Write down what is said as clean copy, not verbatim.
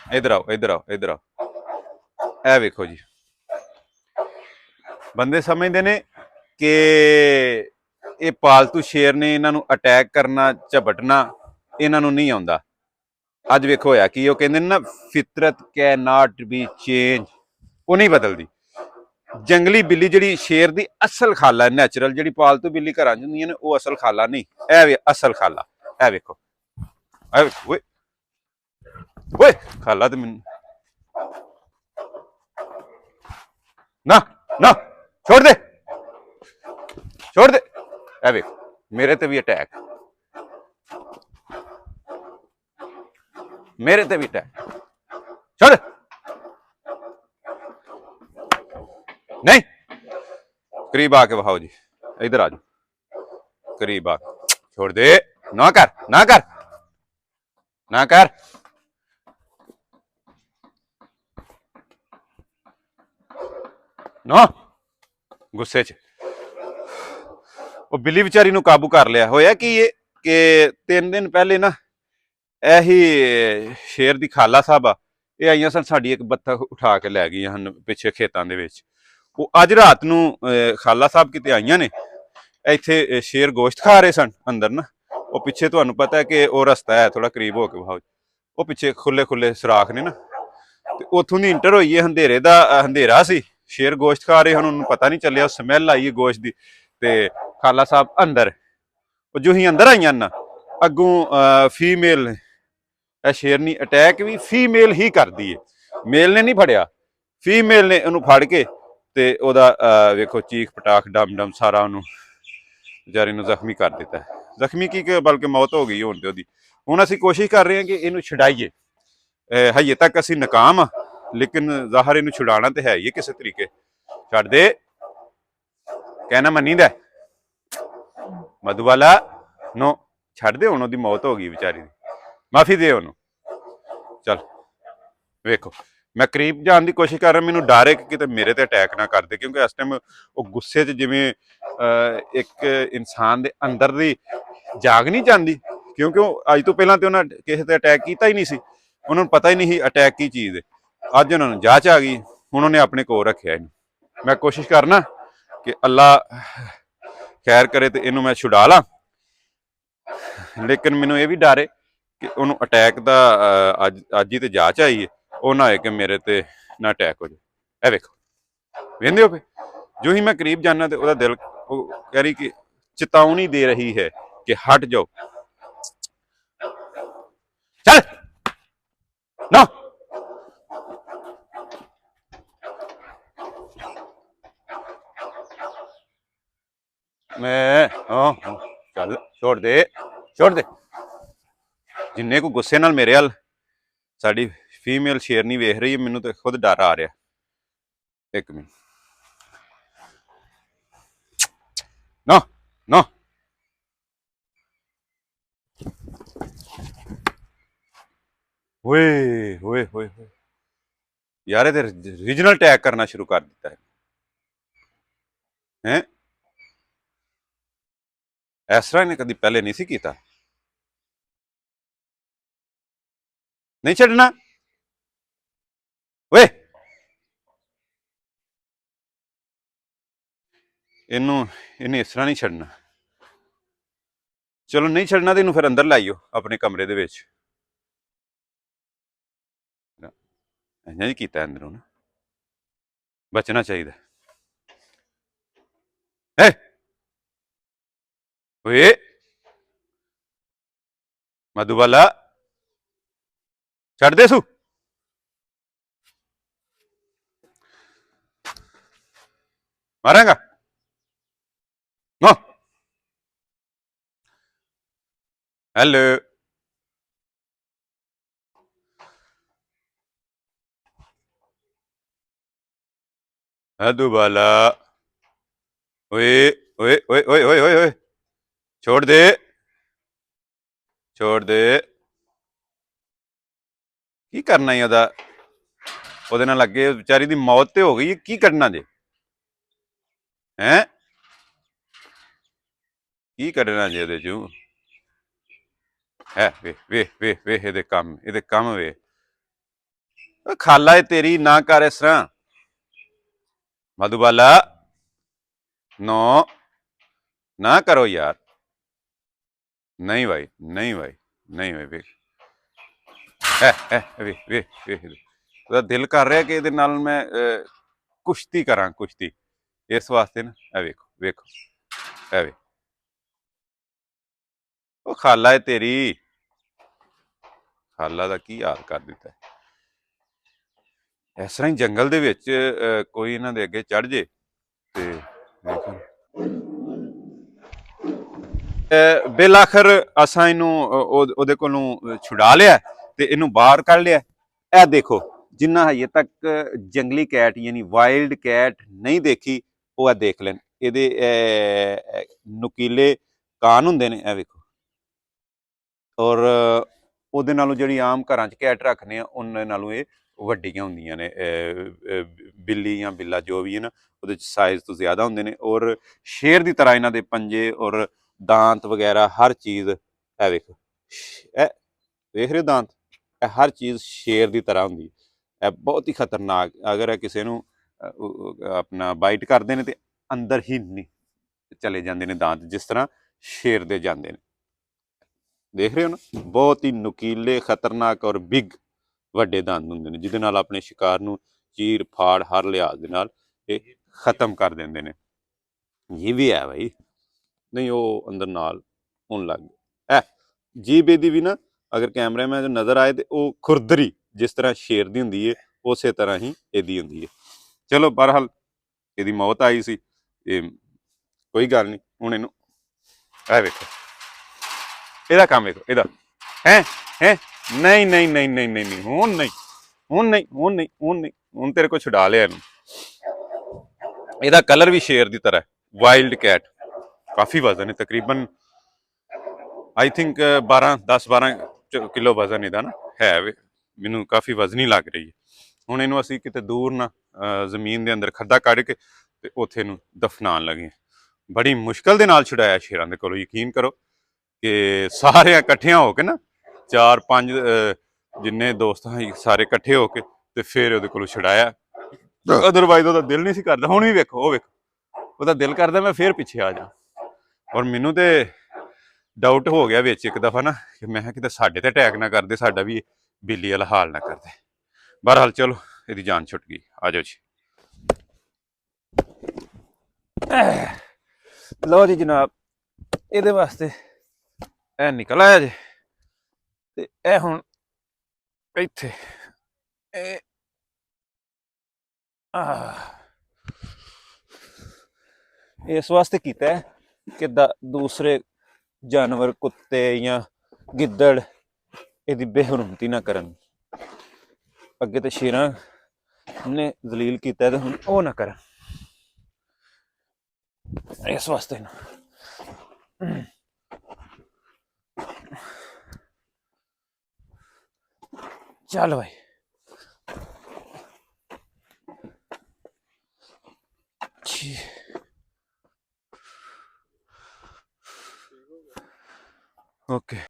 इधर आओ इधर आओ इधर आओ। ए वेखो जी, बंदे समझते ने कि ये पालतू शेर ने इन्हों अटैक करना झपटना इन्हों नहीं आता। अज वेखो होया कि कहते ना फितरत कैन नॉट बी चेंज, वो नहीं बदलती। जंगली बिल्ली जी शेर की असल खाला है, नैचुरल जी पालतू बिल्ली घर ने वो असल खाला नहीं, ए असल खाला। ए वेखो ओए खाला तो मैं ना ना छोड़ दे छोड़ दे। ए वेख मेरे ते भी अटैक, मेरे ते भी अटैक। छोड़ नहीं, करीब आके बहाओ जी, इधर आ जाओ करीब आ। छोड़ दे, ना कर ना कर ना कर। ना गुस्से च वो बिल्ली बेचारी नू काबू कर लिया। होया कि ये कि 3 दिन पहले ना यही शेर दी खाला साहब ये आईयां सन, साडी एक बत्तख उठा के लै गईयां हन पिछे खेतां दे विच। वो अज रात नू खाला साहब किते आईयां ने, इत्थे शेर गोश्त खा रहे सन अंदर ना। वो पिछे तुहानू पता है कि वो रस्ता है थोड़ा करीब होके बहाओ, वो पिछे खुले खुले सुराख ने ना, उथों दी इंटर होई है। अंधेरे दा अंधेरा सी, शेर गोश्त खा रहे हैं, पता नहीं चलिया स्मैल आई है गोश्त की। ते खाला साहब अंदर जो ही अंदर आईयां ना, अगों फीमेल शेरनी अटैक भी फीमेल ही कर दी है, मेल ने नहीं फड़िया, फीमेल ने उन्होंने फड़ के ते ओदा वेखो चीख पटाख डम डम सारा उन्होंने बेचारे जख्मी कर दिता है। जख्मी की बल्कि मौत हो गई होने ते। हुण असीं कोशिश कर रहे हैं कि इनू छुड़ाइए, हजे तक असीं नाकाम आ, लेकिन ज़ाहिर इनू छुड़ाना तो है ही किसी तरीके। छड्ड दे, कहना मनी दा मधुबाला नो, छड्ड दे, हुण ओहदी मौत हो गई बेचारी दी, माफी दे उन्होंने। चल वेखो मैं करीब जाने की कोशिश कर रहा, मैनू डर है कि किते मेरे ते अटैक ना कर दे, क्योंकि इस टाइम वो गुस्से च जिवें एक इंसान दे अंदर दी जाग नहीं जाती, क्योंकि अज तो पहला तो उन्हें किसी ते अटैक किया ही नहीं सी, उन्होंने पता ही नहीं अटैक की चीज़ है। अज उन्होंने जांच आ गई, उन्होंने अपने को रखा इन। मैं कोशिश करना कि अल्लाह खैर करे तो इनू मैं छुड़ा ला, लेकिन मैनू ये भी डर है कि उन्होंने अटैक का अज ही तो जांच आई है, वो ना हो कि मेरे ते ना अटैक हो जाए। ए वेखो वेंदे हो पे, जो ही मैं करीब जाना तो दिल कह रही कि चेतावनी दे रही है कि हट जाओ। चल ना मैं चल छोड़ दे छोड़ दे। जिन्ने को गुस्से नाल मेरे हल साड़ी फीमेल शेरनी वेख रही है, मैनू तो खुद डर आ रहा। एक मिनट ना ना ओए ओए ओए यार, ये रीजनल अटैक करना शुरू कर दिता है हैं। इस तरह इन्हें कभी पहले नहीं सी कीता। नहीं छड़ना वे इनू, इन्हें इस तरह नहीं छड़ना। चलो नहीं छड़ना तो इनू फिर अंदर लाइयो अपने कमरे दे विच। इं किया अंदरों ना बचना चाहिए। ओए मधुबाला छड़ दे सू, मारेगा नो। हेलो मधुबाला, ओए ओए ओए ओए ओए ओए ओए छोड़ दे छोड़ दे। की करना ही ओहदे नाल अगे बेचारी दी मौत तो हो गई, की करना जे हैं, की करना जे ओहदे चों है। वे वे वे वे एदे कम वे ਓ ਖਾਲਾ ਏ ਤੇਰੀ, ਨਾ ਕਰ ਇਸ ਤਰ੍ਹਾਂ। ਮਧੂਬਾਲਾ, ਨੋ, ਨਾ ਕਰੋ ਯਾਰ। ਨਹੀਂ ਭਾਈ, ਨਹੀਂ ਭਾਈ, ਨਹੀਂ ਭਾਈ, ਵੇਖ ਵੇਖ ਵੇਖ ਵੇਖ, ਉਹਦਾ ਦਿਲ ਕਰ ਰਿਹਾ ਕਿ ਇਹਦੇ ਨਾਲ ਮੈਂ ਕੁਸ਼ਤੀ ਕਰਾਂ, ਕੁਸ਼ਤੀ। ਇਸ ਵਾਸਤੇ ਨਾ ਇਹ ਵੇਖੋ, ਵੇਖੋ, ਇਹ ਵੇਖ, ਉਹ ਖਾਲਾ ਏ ਤੇਰੀ। ਖਾਲਾ ਦਾ ਕੀ ਹਾਲ ਕਰ ਦਿੱਤਾ। ਇਸ ਤਰ੍ਹਾਂ ਹੀ ਜੰਗਲ ਦੇ ਵਿੱਚ ਕੋਈ ਇਹਨਾਂ ਦੇ ਅੱਗੇ ਚੜ ਜੇ ਤੇ ਵੇਖੋ। ਬਿਲ ਆਖਰ ਅਸਾਂ ਇਹਨੂੰ ਉਹਦੇ ਕੋਲੋਂ ਛੁਡਾ ਲਿਆ ਤੇ ਇਹਨੂੰ ਬਾਹਰ ਕੱਢ ਲਿਆ। ਇਹ ਦੇਖੋ, ਜਿੰਨਾ ਹਜੇ ਤੱਕ ਜੰਗਲੀ ਕੈਟ ਯਾਨੀ ਵਾਈਲਡ ਕੈਟ ਨਹੀਂ ਦੇਖੀ, ਉਹ ਇਹ ਦੇਖ ਲੈਣ। ਇਹਦੇ ਨੁਕੀਲੇ ਕਾਨ ਹੁੰਦੇ ਨੇ, ਇਹ ਵੇਖੋ। ਔਰ ਉਹਦੇ ਨਾਲੋਂ ਜਿਹੜੀ ਆਮ ਘਰਾਂ 'ਚ ਕੈਟ ਰੱਖਦੇ ਆ, ਉਹਨਾਂ ਨਾਲੋਂ ਇਹ ਵੱਡੀਆਂ ਹੁੰਦੀਆਂ ਨੇ। ਬਿੱਲੀ ਜਾਂ ਬਿੱਲਾ ਜੋ ਵੀ ਹੈ ਨਾ, ਉਹਦੇ 'ਚ ਸਾਈਜ਼ ਤੋਂ ਜ਼ਿਆਦਾ ਹੁੰਦੇ ਨੇ। ਔਰ ਸ਼ੇਰ ਦੀ ਤਰ੍ਹਾਂ ਇਹਨਾਂ ਦੇ ਪੰਜੇ ਔਰ ਦਾਂਤ ਵਗੈਰਾ ਹਰ ਚੀਜ਼, ਇਹ ਵੇਖੋ, ਇਹ ਵੇਖ ਰਹੇ ਦਾਂਤ, ਇਹ ਹਰ ਚੀਜ਼ ਸ਼ੇਰ ਦੀ ਤਰ੍ਹਾਂ ਹੁੰਦੀ। ਇਹ ਬਹੁਤ ਹੀ ਖਤਰਨਾਕ, ਅਗਰ ਇਹ ਕਿਸੇ ਨੂੰ ਆਪਣਾ ਬਾਈਟ ਕਰਦੇ ਨੇ ਤੇ ਅੰਦਰ ਹੀ ਨਹੀਂ ਚਲੇ ਜਾਂਦੇ ਨੇ ਦਾਂਤ, ਜਿਸ ਤਰ੍ਹਾਂ ਸ਼ੇਰ ਦੇ ਜਾਂਦੇ ਨੇ। ਦੇਖ ਰਹੇ ਹੋ ਨਾ, ਬਹੁਤ ਹੀ ਨੁਕੀਲੇ, ਖਤਰਨਾਕ ਔਰ ਬਿਗ ਵੱਡੇ ਦੰਦ ਹੁੰਦੇ ਨੇ, ਜਿਹਦੇ ਨਾਲ ਆਪਣੇ ਸ਼ਿਕਾਰ ਨੂੰ ਚੀਰ ਫਾੜ ਹਰ ਲਿਹਾਜ਼ ਦੇ ਨਾਲ ਇਹ ਖਤਮ ਕਰ ਦਿੰਦੇ ਨੇ। ਇਹ ਵੀ ਹੈ ਭਾਈ, ਨਹੀਂ ਉਹ ਅੰਦਰ ਨਾਲ ਹੋਣ ਲੱਗ ਗਿਆ। ਜੀਭ ਇਹਦੀ ਵੀ ਨਾ, ਅਗਰ ਕੈਮਰਾਮੈਨ ਜੋ ਨਜ਼ਰ ਆਏ ਤੇ ਉਹ ਖੁਰਦਰੀ ਜਿਸ ਤਰ੍ਹਾਂ ਸ਼ੇਰ ਦੀ ਹੁੰਦੀ ਹੈ, ਉਸੇ ਤਰ੍ਹਾਂ ਹੀ ਇਹਦੀ ਹੁੰਦੀ ਹੈ। ਚਲੋ ਬਹਰਹਾਲ ਇਹਦੀ ਮੌਤ ਆਈ ਸੀ, ਇਹ ਕੋਈ ਗੱਲ ਨਹੀਂ। ਹੁਣ ਇਹਨੂੰ ਇਹ ਵੇਖੋ, ਇਹਦਾ ਕੰਮ ਵੇਖੋ, ਇਹਦਾ ਹੈ ਨਹੀਂ ਨਹੀਂ ਨਹੀਂ ਨਹੀਂ ਨਹੀਂ ਨਹੀਂ, ਹੁਣ ਨਹੀਂ, ਹੁਣ ਨਹੀਂ, ਹੁਣ ਨਹੀਂ, ਹੁਣ ਨਹੀਂ, ਹੁਣ ਤੇਰੇ ਕੋਲ ਛੁਡਾ ਲਿਆ ਇਹਨੂੰ। ਇਹਦਾ ਕਲਰ ਵੀ ਸ਼ੇਰ ਦੀ ਤਰ੍ਹਾਂ, ਵਾਈਲਡ ਕੈਟ। ਕਾਫੀ ਵਜ਼ਨ ਹੈ, ਤਕਰੀਬਨ ਆਈ ਥਿੰਕ 10-12 ਕਿਲੋ ਵਜ਼ਨ ਇਹਦਾ ਨਾ ਹੈ ਵੇ। ਮੈਨੂੰ ਕਾਫੀ ਵਜ਼ਨੀ ਲੱਗ ਰਹੀ ਹੈ। ਹੁਣ ਇਹਨੂੰ ਅਸੀਂ ਕਿਤੇ ਦੂਰ ਨਾ ਜ਼ਮੀਨ ਦੇ ਅੰਦਰ ਖੱਡਾ ਕੱਢ ਕੇ ਤੇ ਉੱਥੇ ਨੂੰ ਦਫਨਾਉਣ ਲੱਗੇ। ਬੜੀ ਮੁਸ਼ਕਲ ਦੇ ਨਾਲ ਛੁਡਾਇਆ ਸ਼ੇਰਾਂ ਦੇ ਕੋਲੋਂ, ਯਕੀਨ ਕਰੋ ਕਿ ਸਾਰੇ ਇਕੱਠਿਆਂ ਹੋ ਕੇ ਨਾ, 4-5 ਜਿੰਨੇ ਦੋਸਤ ਸਾਰੇ ਇਕੱਠੇ ਹੋ ਕੇ ਤੇ ਫਿਰ ਉਹਦੇ ਕੋਲੋਂ ਛੁਡਾਇਆ। ਅਦਰਵਾਈਜ਼ ਉਹਦਾ ਦਿਲ ਨਹੀਂ ਸੀ ਕਰਦਾ। ਹੁਣ ਵੀ ਵੇਖੋ, ਉਹ ਵੇਖੋ, ਉਹਦਾ ਦਿਲ ਕਰਦਾ ਮੈਂ ਫਿਰ ਪਿੱਛੇ ਆ ਜਾ। ਔਰ ਮੈਨੂੰ ਤੇ ਡਾਊਟ ਹੋ ਗਿਆ ਵਿੱਚ ਇੱਕ ਦਫਾ ਨਾ, ਕਿ ਮੈਂ ਕਿਹਾ ਕਿਤੇ ਸਾਡੇ ਤੇ ਅਟੈਕ ਨਾ ਕਰਦੇ, ਸਾਡਾ ਵੀ ਬਿੱਲੀ ਵਾਲਾ ਹਾਲ ਨਾ ਕਰਦੇ। ਬਹਰਹਾਲ ਚਲੋ, ਇਹਦੀ ਜਾਨ ਛੁੱਟ ਗਈ। ਆ ਜਾਓ ਜੀ। ਲਓ ਜੀ ਜਨਾਬ, ਇਹਦੇ ਵਾਸਤੇ ਇਹ ਨਿਕਲ ਆਇਆ ਜੇ ਤੇ ਇਹ ਹੁਣ ਇੱਥੇ ਇਹ ਇਸ ਵਾਸਤੇ ਕੀਤਾ ਹੈ ਕਿ ਦੂਸਰੇ ਜਾਨਵਰ, ਕੁੱਤੇ ਜਾਂ ਗਿੱਦੜ ਇਹਦੀ ਬੇਹਰਮਤੀ ਨਾ ਕਰਨ। ਅੱਗੇ ਤੇ ਸ਼ੇਰਾਂ ਨੇ ਜ਼ਲੀਲ ਕੀਤਾ ਤੇ ਹੁਣ ਉਹ ਨਾ ਕਰਨ, ਇਸ ਵਾਸਤੇ ਨਾ। ਚੱਲ ਭਾਈ, ਓਕੇ।